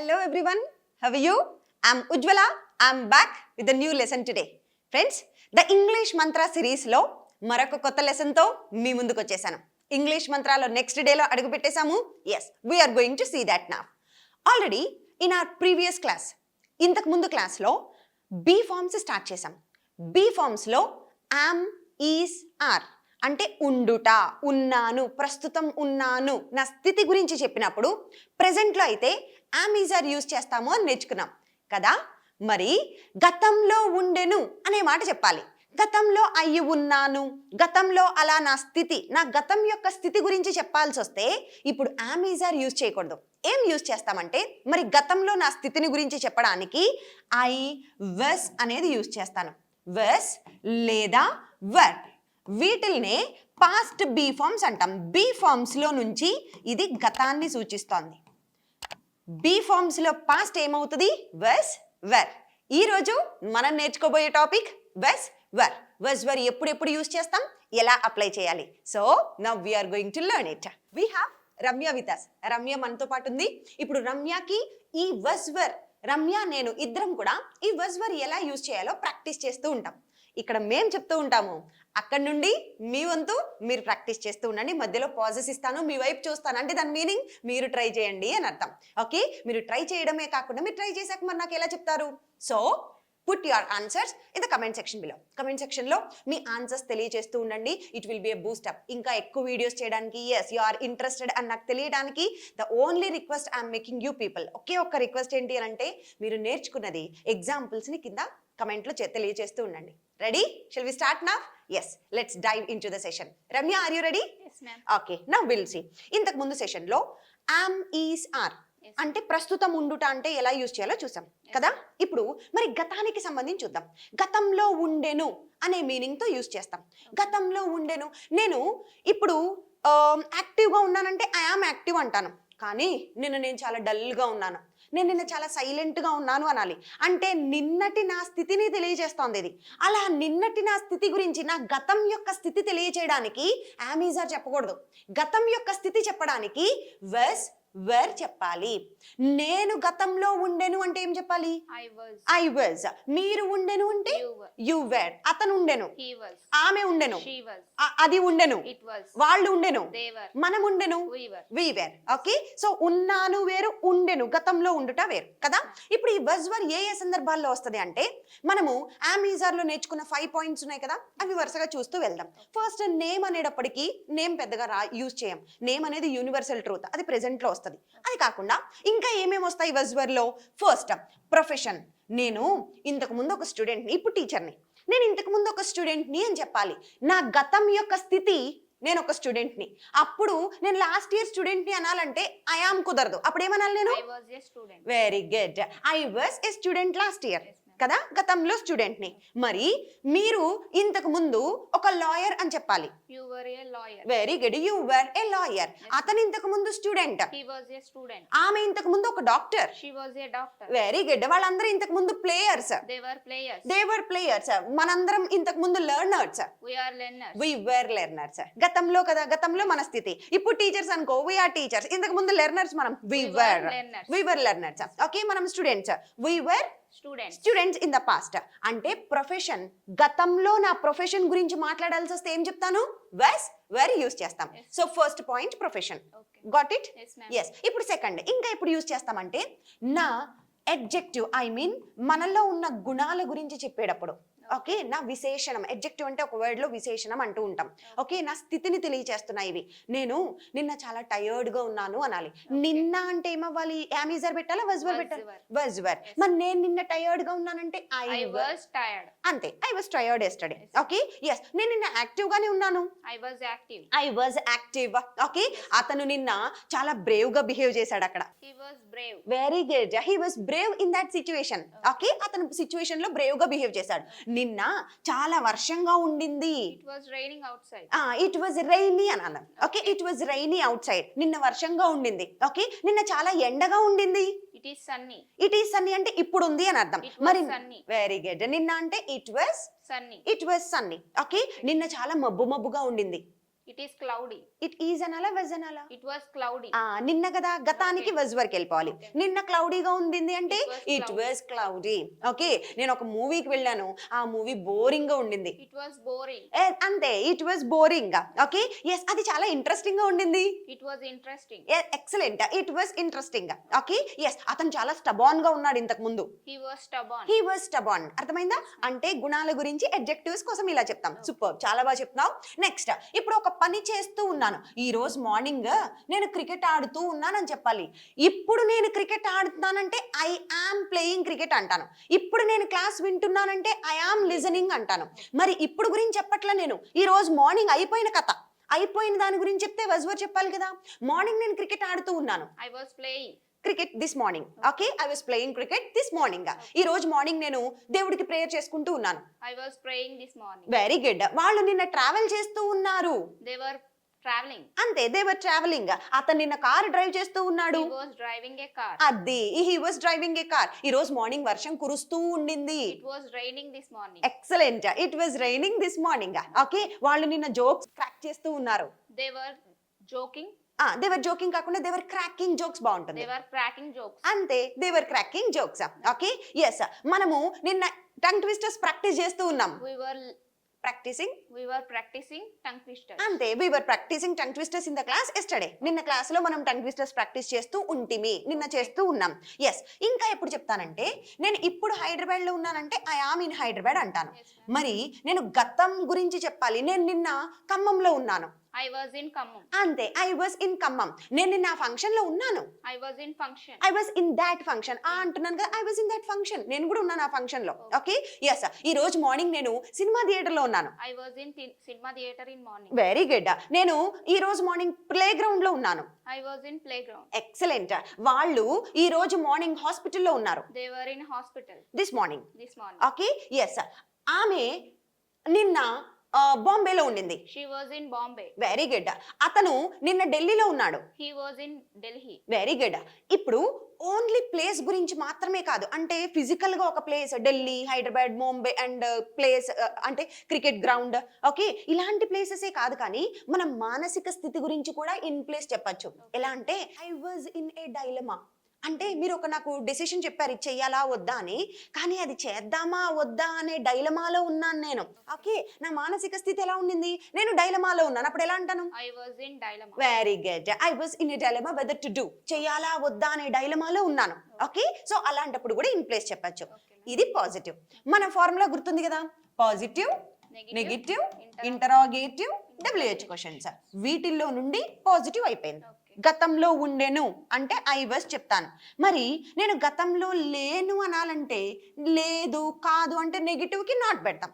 Hello everyone, how are you? I'm Ujjwala. I'm back with a new lesson today. Friends, the English Mantra series లో మరొక కొత్త lesson తో మీ ముందుకు వచ్చేసాను. English మంత్రాలో next డేలో అడుగు పెట్టేసాము. yes, we are going to see that now. Already in our previous class, ఇంతకు ముందు క్లాస్లో బీ ఫార్మ్స్ స్టార్ట్ చేసాం. బీ ఫార్మ్స్లో am, is, are అంటే ఉండుట, ఉన్నాను, ప్రస్తుతం ఉన్నాను, నా స్థితి గురించి చెప్పినప్పుడు ప్రెజెంట్లో అయితే am, is, are యూజ్ చేస్తాము అని నేర్చుకున్నాం కదా. మరి గతంలో ఉండెను అనే మాట చెప్పాలి. గతంలో అయ్యి ఉన్నాను, గతంలో అలా నా స్థితి, నా గతం యొక్క స్థితి గురించి చెప్పాల్సి వస్తే ఇప్పుడు am, is, are యూజ్ చేయకూడదు. ఏం యూజ్ చేస్తామంటే మరి గతంలో నా స్థితిని గురించి చెప్పడానికి I was అనేది యూజ్ చేస్తాను. was లేదా were, వీటిల్నే పాస్ట్ బీ ఫార్మ్స్ అంటాం. బీ ఫార్మ్స్లో నుంచి ఇది గతాన్ని సూచిస్తోంది. బీ ఫార్మ్స్లో పాస్ట్ ఏమవుతుంది? was, were. ఈరోజు మనం నేర్చుకోబోయే topic was, were. was, were ఎప్పుడు యూజ్ చేస్తాం, ఎలా అప్లై చేయాలి. So now we're going to learn it. We have Ramya with us. Ramya మనతో పాటు ఉంది. ఇప్పుడు రమ్యకి ఈ was, were, రమ్య నేను ఇద్దరం కూడా ఈ was, were ఎలా యూజ్ చేయాలో ప్రాక్టీస్ చేస్తూ ఉంటాం. ఇక్కడ మేము చెప్తూ ఉంటాము, అక్కడ నుండి మీ వంతు మీరు ప్రాక్టీస్ చేస్తూ ఉండండి. మధ్యలో పాజెస్ ఇస్తాను, మీ వైపు చూస్తాను, అంటే దాని మీనింగ్ మీరు ట్రై చేయండి అని అర్థం. ఓకే, మీరు ట్రై చేయడమే కాకుండా మీరు ట్రై చేశాక మరి నాకు ఎలా చెప్తారు? So put your answers in the comment section below. Comment సెక్షన్లో మీ ఆన్సర్స్ తెలియజేస్తూ ఉండండి. It will be a boost up. ఇంకా ఎక్కువ వీడియోస్ చేయడానికి, ఎస్ యు ఆర్ ఇంట్రెస్టెడ్ అని నాకు తెలియడానికి the only request I'm making you people. ఒకే ఒక్క రిక్వెస్ట్ ఏంటి అని అంటే మీరు నేర్చుకున్నది ఎగ్జాంపుల్స్ని కింద కమెంట్లో తెలియజేస్తూ ఉండండి. Ready? Shall we start now? Yes, let's dive into the session. Ramya, are you ready? Okay, now will see. ఇంతకు ముందు సెషన్లో am, is, are అంటే ప్రస్తుతం ఉండుట అంటే ఎలా యూజ్ చేయాలో చూసాం కదా. ఇప్పుడు మరి గతానికి సంబంధించి చూద్దాం. గతంలో ఉండెను అనే మీనింగ్తో యూజ్ చేస్తాం. గతంలో ఉండెను, నేను ఇప్పుడు యాక్టివ్గా ఉన్నానంటే ఐ ఆమ్ యాక్టివ్ అంటాను. కానీ నేను చాలా డల్గా ఉన్నాను, నిన్న చాలా సైలెంట్గా ఉన్నాను అనాలి. అంటే నిన్నటి నా స్థితిని తెలియజేస్తోంది ఇది. అలా నిన్నటి నా స్థితి గురించి, నా గతం యొక్క స్థితి తెలియజేయడానికి am, is, are చెప్పకూడదు. గతం యొక్క స్థితి చెప్పడానికి was, were చెప్పాలి. నేను గతంలో ఉండెను అంటే ఏం చెప్పాలి? I was. మీరు ఉండెను అంటే you were. అతను ఉండెను, ఆమె ఉండెను, అది ఉండెను, వాళ్ళు ఉండెను, మనం ఉండెను, we were. ఓకే, సో ఉన్నాను వేరు, ఉండెను గతంలో ఉండుట వేరు కదా. ఇప్పుడు ఈ was, were ఏ ఏ సందర్భాల్లో వస్తుంది అంటే మనము am, is, are లో నేర్చుకున్న 5 పాయింట్స్ ఉన్నాయి కదా, అవి వరుసగా చూస్తూ వెళ్దాం. ఫస్ట్ నేమ్ అనేటప్పటికీ నేమ్ పెద్దగా యూజ్ చేయం. నేమ్ అనేది యూనివర్సల్ ట్రూత్, అది ప్రెసెంట్ లో వస్తుంది. అది కాకుండా ఇంకా ఏమేమి వస్తాయి was, were లో? First profession. నేను ఇంతకు ముందు ఒక స్టూడెంట్ని, ఇప్పుడు టీచర్ని. నేను ఇంతకు ముందు ఒక స్టూడెంట్ని అని చెప్పాలి. నా గతం యొక్క స్థితి, నేను ఒక స్టూడెంట్ని. అప్పుడు నేను లాస్ట్ ఇయర్ స్టూడెంట్ని అనాలంటే ఐ ఆమ్ కుదరదు. అప్పుడు ఏమనాలి నేను? Very good, I was a student last year కదా, గతంలో స్టూడెంట్ని. మరి మీరు ఇంతకు ముందు ఒక లాయర్ అని చెప్పాలి. Very good, you were A lawyer. అతను ఇంతకు ముందు స్టూడెంట్, ఆమె ఇంతకు ముందు ఒక డాక్టర్. వెరీ గుడ్, వాళ్ళందరూ ఇంతకు ముందు ప్లేయర్స్. They were players. మనందరం ఇంతకు ముందు లెర్నర్స్. We were learners. గతంలో కదా, గతంలో మన స్థితి. ఇప్పుడు టీచర్స్ అనుకో, వి ఆర్ టీచర్స్. ఇంతకు ముందు లెర్నర్స్ మనం, వి వర్ లెర్నర్స్. ఓకే, మనం students, we were students in the past. అంటే ప్రొఫెషన్, గతంలో నా ప్రొఫెషన్ గురించి మాట్లాడాల్సి వస్తే ఏం చెప్తాను? was, were యూజ్ చేస్తాం. So first point profession. Got it? Yes. ఇప్పుడు సెకండ్, ఇంకా ఇప్పుడు యూజ్ చేస్తామంటే నా అడ్జెక్టివ్, ఐ మీన్ మనలో ఉన్న గుణాల గురించి చెప్పేటప్పుడు. ఓకే, నా విశేషణం. అడ్జెక్టివ్ అంటే ఒక వర్డ్ లో విశేషణం అంటూ ఉంటాం. ఓకే, నా స్థితిని తెలియజేస్తున్నాయి ఇవి. నేను నిన్న చాలా టయర్డ్ గా ఉన్నాను అనాలి. నిన్న అంటే ఏమవ్వాలి? am, is, are పెట్టాలా, was, were పెట్టాలి? was, were. మరి నేను నిన్న టయర్డ్ గా ఉన్నానంటే I was tired. అంతే, I was tired yesterday. Okay, yes. నేను నిన్న యాక్టివ్ గానే ఉన్నాను, I was active. ఓకే, అతను నిన్న చాలా బ్రేవ్ గా బిహేవ్ చేశాడు అక్కడ. Very good, he was brave in that situation. Okay, అతను సిచ్యువేషన్ లో బ్రేవ్ గా బిహేవ్ చేశాడు. నిన్న చాలా వర్షంగా ఉండింది. ఇట్ వాజ్ రైనీ అనాలి. Okay, it was rainy out side. నిన్న వర్షంగా ఉండింది. ఓకే, నిన్న చాలా ఎండగా ఉండింది. ఇట్ ఈస్ సన్నీ అంటే ఇప్పుడు ఉంది అని అర్థం. మరి వెరీ గుడ్, నిన్న అంటే ఇట్ వాజ్ సన్నీ. ఓకే, నిన్న చాలా మబ్బుగా ఉండింది. It is cloudy. It is అనాలా వెజ్ అనాలా? It was cloudy. నిన్న కదా, గతానికి వెజ్ వరకు వెళ్ళిపోవాలి. Okay. నిన్న క్లౌడీగా ఉండింది అంటే It it was cloudy. Was cloudy. Okay, నేను ఒక మూవీకి వెళ్ళాను, ఆ మూవీ బోరింగ్ గా ఉండింది. It was boring. అంతే, it was boring. Okay, yes, అది చాలా ఇంట్రెస్టింగ్ గా ఉండింది. It was interesting. Excellent, it was interesting. Okay, yes, అతను చాలా స్టబాన్ గా ఉన్నాడు ఇంతకు ముందు. He was stubborn. He was stubborn. అర్థమైందా? అంటే గుణాల గురించి అడ్జెక్టివ్స్ కోసం ఇలా చెప్తాం. సూపర్, చాలా బాగా చెప్తున్నావు. నెక్స్ట్, ఇప్పుడు ఒక పని చేస్తూ ఉన్నాను. ఈ రోజు మార్నింగ్ నేను క్రికెట్ ఆడుతూ ఉన్నానని చెప్పాలి. ఇప్పుడు నేను క్రికెట్ ఆడుతున్నానంటే ఐ ఆమ్ ప్లేయింగ్ క్రికెట్ అంటాను. ఇప్పుడు నేను క్లాస్ వింటున్నానంటే ఐ ఆమ్ లిజనింగ్ అంటాను. మరి ఇప్పుడు గురించి చెప్పట్లా నేను. ఈ రోజు మార్నింగ్ అయిపోయిన కథ, అయిపోయిన దాని గురించి చెప్తే వజ్వర్ చెప్పాలి కదా. మార్నింగ్ నేను క్రికెట్ ఆడుతూ ఉన్నాను. I was playing. Cricket this morning. Okay, I was playing cricket this morning. ఈ రోజు మార్నింగ్ నేను దేవుడికి ప్రేయర్ చేసుకుంటూ ఉన్నాను. I was praying this morning. Very good. వాళ్ళు నిన్న ట్రావెల్ చేస్తూ ఉన్నారు. They were traveling. అంతే, దే వర్ ట్రావెలింగ్. అతను నిన్న కార్ డ్రైవ్ చేస్తూ ఉన్నాడు. He was driving a car. అది, he was driving A car. ఈ రోజు మార్నింగ్ వర్షం కురుస్తూ ఉండింది. It was raining this morning. Excellent, it was raining this morning. Okay, వాళ్ళు నిన్న జోక్స్ క్రాక్ చేస్తూ ఉన్నారు. They were joking. They were joking కాకుండా దే వర్ క్రాకింగ్ జోక్స్ బాగుంటుంది. They were cracking jokes. అంతే, they were cracking jokes. Okay, yes, మనము నిన్న tongue twisters practice చేస్తూ ఉన్నాం. Practicing. We were practicing tongue twisters. అంతే, we were practicing tongue twisters in the class yesterday. నిన్న class లో మనం టంగ్ ట్విస్టర్స్ ప్రాక్టీస్ చేస్తూ ఉంటిమి. నిన్న చేస్తూ ఉన్నాం. ఎస్, ఇంకా ఎప్పుడు చెప్తానంటే, నేను ఇప్పుడు హైదరాబాద్ లో ఉన్నానంటే ఐ ఆమ్ ఇన్ హైదరాబాద్ అంటాను. Yes, ma'am. మరి నేను గతం గురించి చెప్పాలి. నేను నిన్న ఖమ్మంలో ఉన్నాను. I was in Khammam. అంతే, ఐ వాజ్ ఇన్ ఖమ్మం. నేను నిన్న ఆ ఫంక్షన్ లో ఉన్నాను. I was in function. I was in that function. అంటున్నాను కదా, I was in that function. నేను కూడా ఉన్నాను ఆ ఫంక్షన్ లో. ఓకే, ఎస్, ఈ రోజు మార్నింగ్ నేను సినిమా థియేటర్ లో ఉన్నాను. I was in cinema theater in morning. Very good. నేను ఈ రోజు మార్నింగ్ ప్లే గ్రౌండ్ లో ఉన్నాను. I was in playground. Excellent. వాళ్ళు ఈ రోజు మార్నింగ్ హాస్పిటల్లో ఉన్నారు. They were in hospital this morning. this morning. Okay, yes, ఆమె నిన్న బాంబేలో ఉండింది. She was in Bombay. Very good. అతను నిన్న ఢిల్లీలో ఉన్నాడు. He was in Delhi. Very good. ఇప్పుడు ఓన్లీ ప్లేస్ గురించి మాత్రమే కాదు, అంటే ఫిజికల్ గా ఒక place, Delhi, Hyderabad, Bombay and place అంటే క్రికెట్ గ్రౌండ్, ఓకే, ఇలాంటి ప్లేసెసే కాదు, కానీ మనం మానసిక స్థితి గురించి కూడా ఇన్ ప్లేస్ చెప్పచ్చు. ఎలా అంటే I was in a dilemma. అంటే మీరు ఒక నాకు డెసిషన్ చెప్పారు, ఇది చెయ్యాలా వద్దా అని, కానీ అది చేద్దామా వద్దా అనే డైలమాలో ఉన్నాను నేను. ఓకే, నా మానసిక స్థితి ఎలా ఉండింది? నేను డైలమాలో ఉన్నాను. అప్పుడు ఎలా అంటాను? I was in dilemma. Very good. I was in a dilemma whether to do. చెయ్యాలా వద్దా అనే డైలమాలో ఉన్నాను. ఓకే, సో అలాంటప్పుడు కూడా ఇన్ ప్లేస్ చెప్పచ్చు. ఇది పాజిటివ్. మన ఫార్ములా గుర్తుంది కదా, positive, negative, interrogative, WH questions. వీటిల్లో నుండి పాజిటివ్ అయిపోయింది. గతంలో ఉండెను అంటే ఐ వాజ్ చెప్తాను. మరి నేను గతంలో లేను అనాలంటే లేదు, కాదు అంటే నెగిటివ్ కి నాట్ పెడతాం.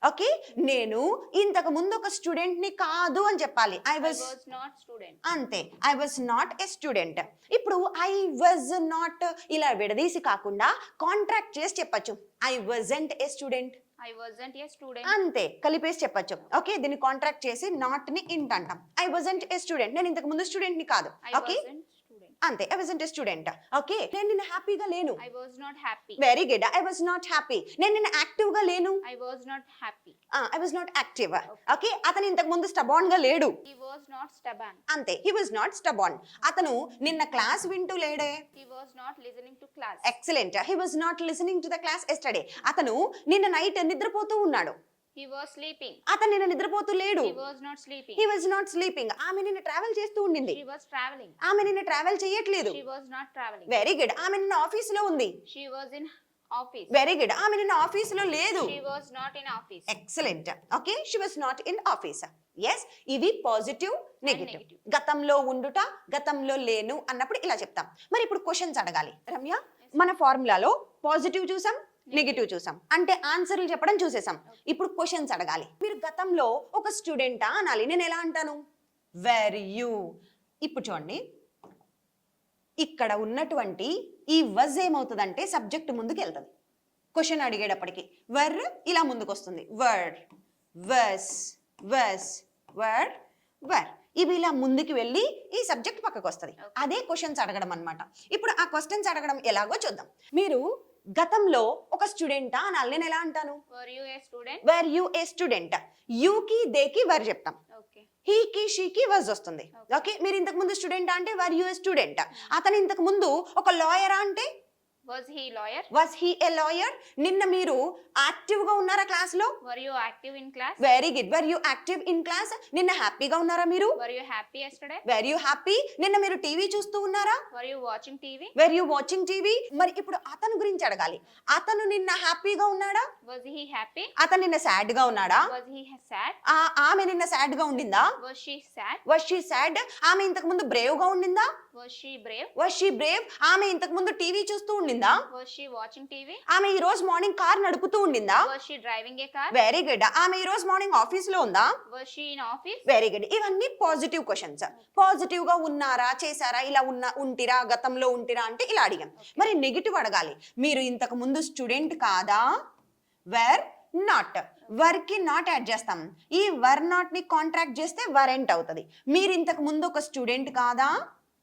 ఓకే, నేను ఇంతకు ముందు ఒక స్టూడెంట్ ని కాదు అని చెప్పాలి. I was not student. అంతే, I was not a student. ఇప్పుడు ఐ వాజ్ నాట్ ఇలా విడదీసి కాకుండా కాంట్రాక్ట్ చేసి చెప్పచ్చు. I wasn't a student. I wasn't a student. అంతే, కలిపేసి చెప్పచ్చు. ఓకే, దీన్ని కాంట్రాక్ట్ చేసి నాట్ ని ఇంట్ అంటాం. ఐ వాజంట్ ఏ స్టూడెంట్, నేను ఇంతకు ముందు స్టూడెంట్ ని కాదు. ఓకే, అంతే, I wasn't a student. Okay, నేను నిన్న హ్యాపీగా లేను. I was not happy. Very good. I was not happy. నేను నిన్న యాక్టివ్ గా లేను. I was not happy. I was not active. Okay, అతను ఇంతకు ముందు స్టబాన్ గా లేడు. He was not stubborn. అంతే, హీ వాజ్ నాట్ స్టబాన్. అతను నిన్న క్లాస్ వింటూ లేడే. He was not listening to class. Excellent. He was not listening to the class yesterday. అతను నిన్న నైట్ నిద్రపోతూ ఉన్నాడు. He was sleeping. అతను నిన్న నిద్రపోతూ లేడు. He was not sleeping. He was not sleeping. ఆమె నిన్న ట్రావెల్ చేస్తూ ఉండింది. She was traveling. ఆమె నిన్న ట్రావెల్ చేయట్లేదు. She was not traveling. Very good. ఆమె నిన్న ఆఫీస్ లో ఉంది. She was in office. Very good. ఆమె నిన్న ఆఫీస్ లో లేదు. She was not in office. Excellent. Okay, she was not in office. Yes, ఇవి పాజిటివ్, నెగిటివ్. negative. గతంలో ఉండుట, గతంలో లేను అన్నప్పుడు ఇలా చెప్తాం. మరి ఇప్పుడు క్వశ్చన్స్ అడగాలి. రమ్య, మన ఫార్ములాలో పాజిటివ్ చూసాం, నెగిటివ్ చూసాం, అంటే ఆన్సర్లు చెప్పడం చూసేసాం. ఇప్పుడు క్వశ్చన్స్ అడగాలి. మీరు గతంలో ఒక స్టూడెంటా అనాలి. నేను ఎలా అంటాను? Where you. ఇప్పుడు చూడండి, ఇక్కడ ఉన్నటువంటి ఈ వజ్ ఏమవుతుందంటే సబ్జెక్ట్ ముందుకు వెళ్తుంది. క్వశ్చన్ అడిగేటప్పటికి వర్ ఇలా ముందుకు వస్తుంది. వర్, వస్, వస్, వర్, వర్. ఇవి ఇలా ముందుకు వెళ్ళి ఈ సబ్జెక్ట్ పక్కకు వస్తుంది. అదే క్వశ్చన్స్ అడగడం అన్నమాట. ఇప్పుడు ఆ క్వశ్చన్స్ అడగడం ఎలాగో చూద్దాం. మీరు గతంలో ఒక స్టూడెంటా అనాలి. నేను ఎలా అంటాను? Were you a student? Were you a student. యూకి దేకి వర్ చెప్తాం. Okay. హీకి షీకి వాజ్ వస్తుంది. ఓకే, మీరు ఇంతకు ముందు స్టూడెంట్ అంటే వర్ యు స్టూడెంట్. అతను ఇంతకు ముందు ఒక లాయరా అంటే Was he lawyer? Was he A lawyer. నిన్న మీరు యాక్టివ్ గా ఉన్నారా క్లాస్ లో? Were you active in class? Very good. Were you active in class. నిన్న హ్యాపీగా ఉన్నారా మీరు? Were you happy yesterday? Very you happy. నిన్న మీరు టీవీ చూస్తూ ఉన్నారా? Were you watching TV? Where you watching TV. మరి ఇప్పుడు అతను గురించి అడగాలి. అతను నిన్న హ్యాపీగా ఉన్నాడా? Was he happy? అతను నిన్న సాడ్ గా ఉన్నాడా? Was he sad? ఆమె నిన్న సాడ్ గా ఉండిందా? Was she sad? Was she sad. ఆమె ఇంతకు ముందు బ్రేవ్ గా ఉండిందా? Was she brave? Was she Brave. ఆమె ఇంతకు ముందు టీవీ చూస్తూ ఉండిందా? Was she watching TV? ఆమె ఈ రోజు మార్నింగ్ కార్ నడుపుతూ ఉండిందా? Was she driving a car? Very good. ఆమె ఈ రోజు మార్నింగ్ ఆఫీస్ లో ఉందా? Was she in office? Very good. ఇవన్నీ పాజిటివ్ క్వశ్చన్స్. పాజిటివ్ గా ఉన్నారా, చేశారా, ఇలా ఉంటిరా, గతంలో ఉంటిరా అంటే ఇలా అడిగాం. మరి నెగిటివ్ అడగాలి. మీరు ఇంతకు ముందు స్టూడెంట్ కాదా? Wear not. వర్ కి నాట్ యాడ్ చేస్తాం. ఈ వర్ నాట్ ని కాంట్రాక్ట్ చేస్తే వరెంట్ అవుతుంది. మీరు ఇంతకు ముందు ఒక స్టూడెంట్ కాదా?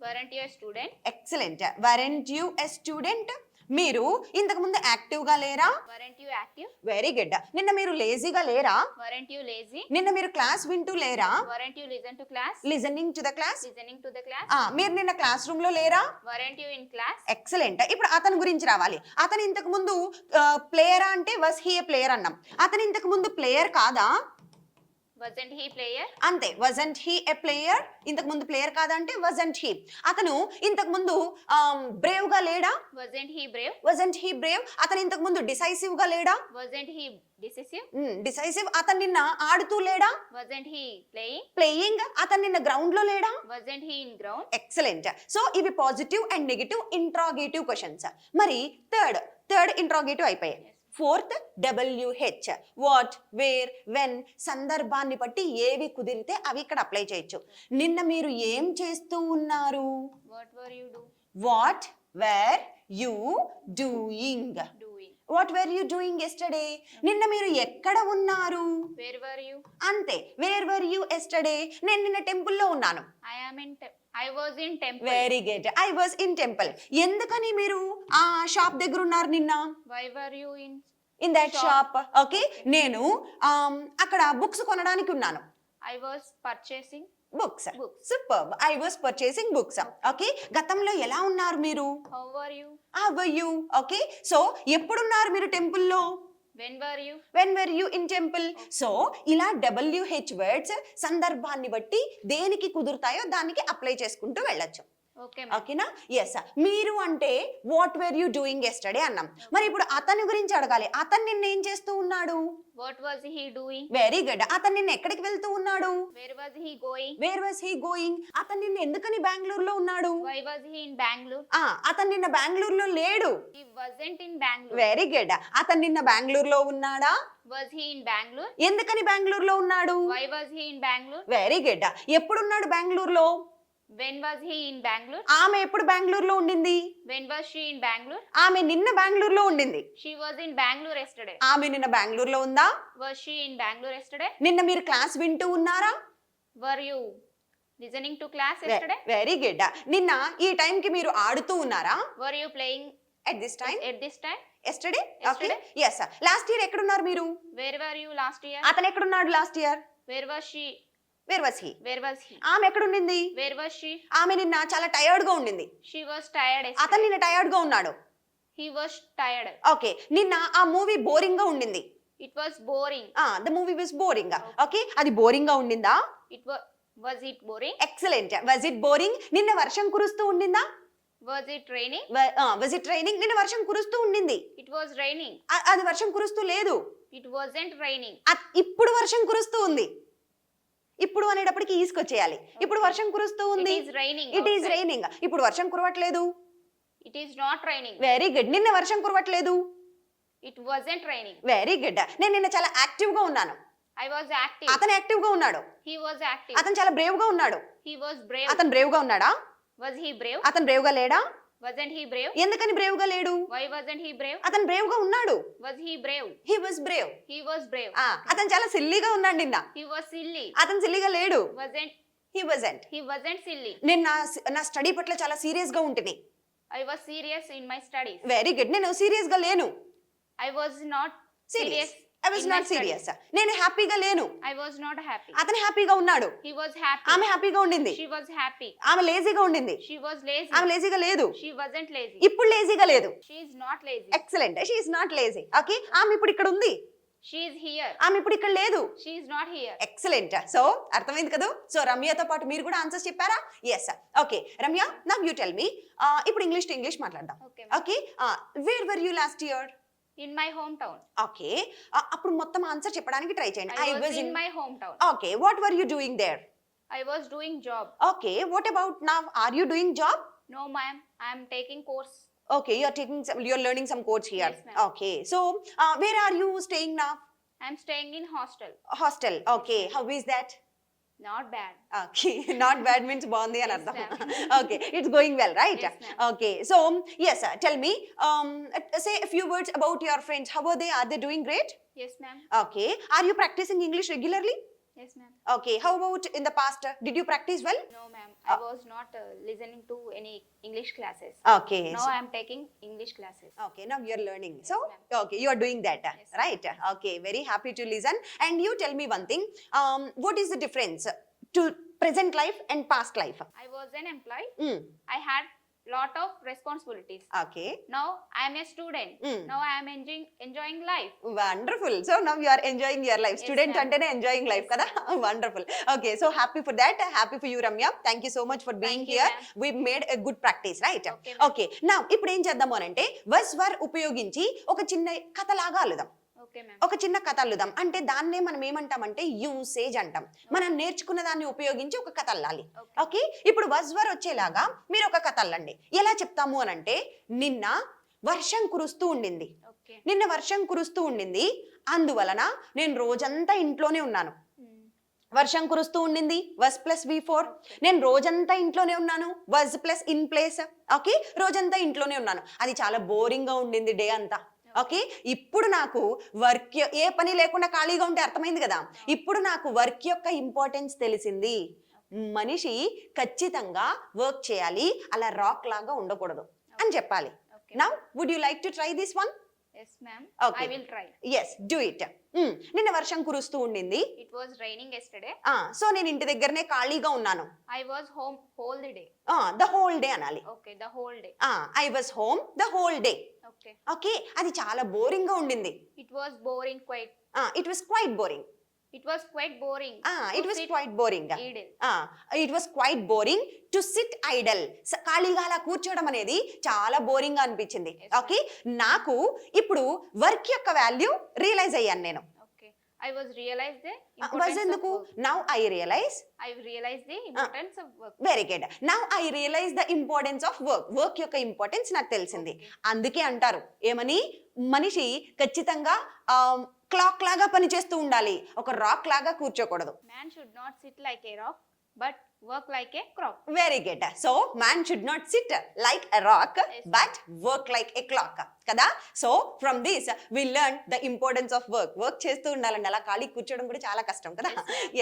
Weren't you a student? Excellent. Weren't you a student. మీరు ఇంతకు ముందు యాక్టివ్ గా లేరా? Weren't you active? Very good. నిన్న మీరు లేజీగా లేరా? Weren't you lazy? నిన్న మీరు క్లాస్ వింటూ లేరా? Weren't you listen to class? Listening to the class. Listening to the class? మీరు నిన్న క్లాస్ రూమ్ లో లేరా? Weren't you in class? Excellent. ఇప్పుడు అతని గురించి రావాలి. అతను ఇంతకు ముందు ప్లేయరా అంటే వాజ్ హీ ఏ ప్లేయర్ అన్నాం. అతను ఇంతకు ముందు ప్లేయర్ కాదా? Wasn't he player? అంతే. wasn't he a player. ఇంతకు ముందు ప్లేయర్ కాదా అంటే wasn't he. అతను ఇంతకు ముందు బ్రేవ్ గా లేడా? Wasn't he brave? wasn't he brave. అతను ఇంతకు ముందు డిసైసివ్ గా లేడా? Wasn't he decisive? డిసైసివ్. అతను నిన్న ఆడుతూ లేడా? Wasn't he playing? ప్లేయింగ్. అతను నిన్న గ్రౌండ్ లో లేడా? Wasn't he in ground? Excellent. So ఇవి positive and negative interrogative questions. మరి థర్డ్ ఇంట్రాగేటివ్ అయిపోయాయి. Fourth WH. What, where, when. సందర్భాన్ని బట్టి ఏవి కుదిరితే అవి ఇక్కడ అప్లై చేయొచ్చు. నిన్న మీరు ఏం చేస్తూ ఉన్నారు? What were you what, were, you doing. doing? What were you doing yesterday. నిన్న మీరు ఎక్కడ ఉన్నారు? Where were you? అంతే. Where were you yesterday. నేను నిన్న టెంపుల్లో ఉన్నాను. I was in temple. Very good. I was in temple. ఎందుకని మీరు ఆ షాప్ దగ్గర ఉన్నారు నిన్న? Why were you in? In that shop. Okay, నేను అక్కడ బుక్స్ కొనడానికి ఉన్నాను. I was purchasing books. books. Super. I was purchasing books. Okay, గతంలో ఎలా ఉన్నారు మీరు? How were you? Were you. Okay, so ఎప్పుడున్నారు మీరు టెంపుల్లో? When were you? When were you in temple. So ఇలా WH వర్డ్స్ సందర్భాన్ని బట్టి దేనికి కుదురుతాయో దానికి అప్లై చేసుకుంటూ వెళ్ళొచ్చు. Okay, ma'am. ఓకేనా? ఎస్. మీరు అంటే what were you doing yesterday అన్నాం. మరి ఇప్పుడు అతని గురించి అడగాలి. అతను నిన్న ఏం చేస్తూ ఉన్నాడు? What was he doing? Very good. అతను నిన్న ఎక్కడికి వెళ్తూ ఉన్నాడు? Where was he going? Wear was he going. అతను నిన్న ఎందుకని బెంగళూరులో ఉన్నాడు? Why was he in Bangalore? అతను నిన్న బెంగళూరులో లేడు. He wasn't in Bangalore. Very good. అతను నిన్న బెంగళూరులో ఉన్నాడా? Was he in Bangalore? ఎందుకని బెంగళూరులో ఉన్నాడు? Why was he in Bangalore? Very good. ఎప్పుడున్నాడు బెంగళూరులో? When was he in Bangalore? ఆమె ఎప్పుడు బెంగళూరులో ఉండింది? When was she in Bangalore? ఆమె నిన్న బెంగళూరులో ఉండింది. She was in Bangalore yesterday. ఆమె నిన్న బెంగళూరులో ఉందా? Was she in Bangalore yesterday? నిన్న మీరు క్లాస్ వింటూ ఉన్నారా? Were you listening to class yesterday? Very good. నిన్న ఈ టైం కి మీరు ఆడుతూ ఉన్నారా? Were you playing at this time. at this time? Yesterday. Okay, Yesterday? Yes. Last year ఎక్కడున్నారు మీరు? Where were you last year? అతను ఎక్కడున్నాడు last year? Where was she? Where was he. Where was he? ఆమె ఎక్కడుండింది? Where was she? ఆమె నిన్న చాలా tired గా ఉండింది. She was tired అతను yesterday. నిన్న టైర్డ్ గా ఉన్నాడు. He was tired. ఓకే, నిన్న ఆ మూవీ బోరింగ్ గా ఉండింది. It was boring. The movie was boring. Okay, అది బోరింగ్ గా ఉండిందా? Was it boring? Excellent. Was it boring. నిన్న వర్షం కురుస్తూ ఉండిందా? Was it raining? Was it raining. నిన్న వర్షం కురుస్తూ ఉండింది. It was raining. అది వర్షం కురుస్తూ లేదు. It wasn't raining. ఇప్పుడు వర్షం కురుస్తూ ఉంది. ఇప్పుడు అనేటప్పటికి ఈసుకొచ్చేయాలి. ఇప్పుడు వర్షం కురుస్తూ ఉంది. It is raining. It is outside. Raining. ఇప్పుడు వర్షం కురవట్లేదు. It is not raining. Very good. నిన్న వర్షం కురవట్లేదు. It wasn't raining. Very good. నేను నిన్న చాలా యాక్టివ్ గా ఉన్నాను. I was active. అతను యాక్టివ్ గా ఉన్నాడు. He was active. అతను చాలా బ్రేవ్ గా ఉన్నాడు. He was brave. అతను బ్రేవ్ గా ఉన్నాడా? Was he brave? అతను బ్రేవ్ గా లేడా? Wasn't he brave? ఎందుకని బ్రేవ్ గా లేడు? Why wasn't he brave? అతను బ్రేవ్ గా ఉన్నాడు. Was he brave? He was Brave. He was brave. అతను చాలా సిల్లీగా ఉన్నాడు నిన్న. He was silly. అతను సిల్లీగా లేడు. Wasn't he wasn't. he wasn't silly. నేను నా స్టడీ పట్ల చాలా సీరియస్ గా ఉంటుంది. I was serious in my studies. Very good. నేను సీరియస్ గా లేను. I was not Serious. serious I was In my not serious. నేను హ్యాపీగా లేను. I was not happy. అతను హ్యాపీగా ఉన్నాడు. He was happy. ఆమె హ్యాపీగా ఉండింది. She was happy. ఆమె లేజీగా ఉండింది. She was lazy. ఆమె లేజీగా లేదు. She wasn't lazy. ఇప్పుడు లేజీగా లేదు. She is not lazy. Excellent. She is not lazy. Okay, ఆమె ఇప్పుడు ఇక్కడ ఉంది. She is here. ఆమె ఇప్పుడు ఇక్కడ లేదు. She is not here. Excellent. So అర్థమైంది కదా. సో రమ్యతో పాటు మీరు కూడా ఆన్సర్స్ చెప్పారా? Yes. Okay Ramya, now you tell me. ఇప్పుడు ఇంగ్లీష్ టు ఇంగ్లీష్ మాట్లాడదాం. Okay. Okay, where were you last year? In my hometown. Okay, అప్పుడు మొత్తం ఆన్సర్ చెప్పడానికి ట్రై చేయండి. I was in my hometown. Okay, what were you doing there? I was doing job. Okay, what about now? Are you doing job? No, ma'am. I am taking course. Okay, you're learning some codes here. Yes, ma'am. Okay, so where are you staying now? I am staying in hostel. Hostel. Okay, how is that? Not bad. Okay, not bad means bondi అని Yes, అర్థం. ma'am. Okay, it's going well, right? Yes, ma'am. Okay, so yes, tell me, say a few words about your friends. How are they? Are they doing great? Yes, ma'am. Okay, are you practicing English regularly? Yes, ma'am. Okay, how about in the past? Did you practice well? No, ma'am. I was not listening to any English classes. Okay. Now I am taking English classes. Okay, now you're learning. So, Yes, okay, you are doing that, Yes, right? Okay, very happy to listen. And you tell me one thing. What is the difference to present life and past life? I was an employee. Mm. I had lot of responsibilities. Okay, Now I am a student. Mm. Now I am enjoying life. wonderful. So now you are enjoying your life. Yes, Student ma'am. antene enjoying life kada. Wonderful. Okay, so happy for that. Happy for you, Ramya. Thank you so much for being Thank you, here. ma'am. We made a good practice, right? Okay, ma'am. Okay. Now ఇప్పుడు ఏం చేద్దాము అని అంటే was were ఉపయోగించి ఒక చిన్న కథలాగా అల్లుదాం. Okay, ma'am. ఒక చిన్న కథ అల్లుదాం. అంటే దాన్నే మనం ఏమంటామంటే యూసేజ్ అంటాం. మనం నేర్చుకున్న దాన్ని ఉపయోగించి ఒక కథ అల్లాలి. Okay. ఓకే, ఇప్పుడు వజ్వర్ వచ్చేలాగా మీరు ఒక కథ అల్లండి. ఎలా చెప్తాము అని అంటే, నిన్న వర్షం కురుస్తూ ఉండింది. Okay. నిన్న వర్షం కురుస్తూ ఉండింది, అందువలన నేను రోజంతా ఇంట్లోనే ఉన్నాను. Mm. వర్షం కురుస్తూ ఉండింది, వస్ ప్లస్ V4. నేను రోజంతా ఇంట్లోనే ఉన్నాను, was plus in place. Okay, రోజంతా ఇంట్లోనే ఉన్నాను. అది చాలా బోరింగ్ గా ఉండింది డే అంతా. ఓకే, ఇప్పుడు నాకు వర్క్ ఏ పని లేకుండా ఖాళీగా ఉంటే అర్థమైంది కదా. ఇప్పుడు నాకు వర్క్ యొక్క ఇంపార్టెన్స్ తెలిసింది. మనిషి ఖచ్చితంగా వర్క్ చేయాలి, అలా రాక్ లాగా ఉండకూడదు అని చెప్పాలి. Okay. Now would you like to try this one? Yes, ma'am. Okay. I will try. Yes, do it. నిన్న వర్షం కురుస్తూ ఉండింది. It was raining yesterday. So నేను ఇంటి దగ్గరనే ఖాళీగా ఉన్నాను. I was home whole the day. The whole day అనాలి. Okay, the whole day. I was home the whole day. Okay. Okay, అది చాలా బోరింగ్ గా ఉండింది. It was boring quite. It was quite boring. It was quite boring. It was quite boring. Idle. It was quite boring to SIT Idol. ఖాళీగా అలా కూర్చోవడం అనేది చాలా boring గా అనిపించింది. Yes, ఓకే, నాకు ఇప్పుడు వర్క్ యొక్క వాల్యూ రియలైజ్ అయ్యాను నేను. Okay. I was realized the was importance of ఎందుకు? work. Now I realize. I realized the importance of work. Very good. Now I realize the importance of work. Work యొక్క importance నాకు తెలిసింది. అందుకే అంటారు ఏమని, మనిషి ఖచ్చితంగా క్లాక్ లాగా పనిచేస్తూ ఉండాలి, ఒక రాక్ లాగా కూర్చోకూడదు. Man should not sit like a rock, but work like a clock. Very good. So man should not sit like a rock but work like a clock కదా. So from this we learn the importance of work. Work చేస్తూ ఉండాలండి, అలా ఖాళీ కూర్చోవడం కూడా చాలా కష్టం కదా.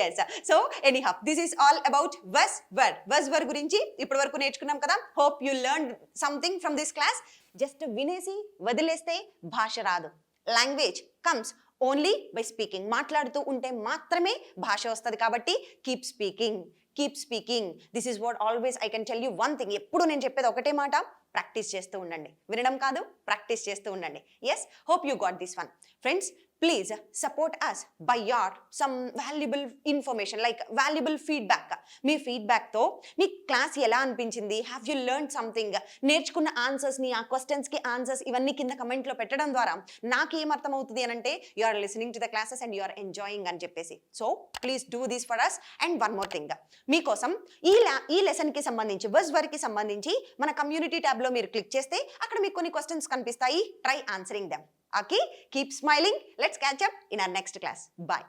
Yes. So anyhow this is all about was were. Was were గురించి ఇప్పటి వరకు నేర్చుకున్నాం కదా. Hope you learn something from this class. Just వినేసి వదిలేస్తే భాష రాదు. Language comes only by speaking. మాట్లాడుతూ ఉంటే మాత్రమే భాష వస్తుంది. కాబట్టి keep speaking, keep speaking. This is what always I can tell you one thing. ఎప్పుడు నేను చెప్పేది ఒకటే మాట, ప్రాక్టీస్ చేస్తూ ఉండండి. వినడం కాదు, ప్రాక్టీస్ చేస్తూ ఉండండి. Yes, hope you got this one. Friends, please support us by your some valuable information, like valuable feedback. మీ ఫీడ్బ్యాక్తో మీ క్లాస్ ఎలా అనిపించింది, హ్యావ్ యూ లెర్న్ సంథింగ్, నేర్చుకున్న ఆన్సర్స్ని, ఆ క్వశ్చన్స్కి ఆన్సర్స్ ఇవన్నీ కింద కమెంట్లో పెట్టడం ద్వారా నాకేం అర్థమవుతుంది అని అంటే you are listening to the classes and you are enjoying అని చెప్పేసి. So please do this for us. And one more thing, మీకోసం ఈ లెసన్కి సంబంధించి, వజ్ వర్కి సంబంధించి మన కమ్యూనిటీ ట్యాబ్లో మీరు క్లిక్ చేస్తే అక్కడ మీకు కొన్ని క్వశ్చన్స్ కనిపిస్తాయి. Try answering them. Okay, keep smiling. Let's catch up in our next class. Bye.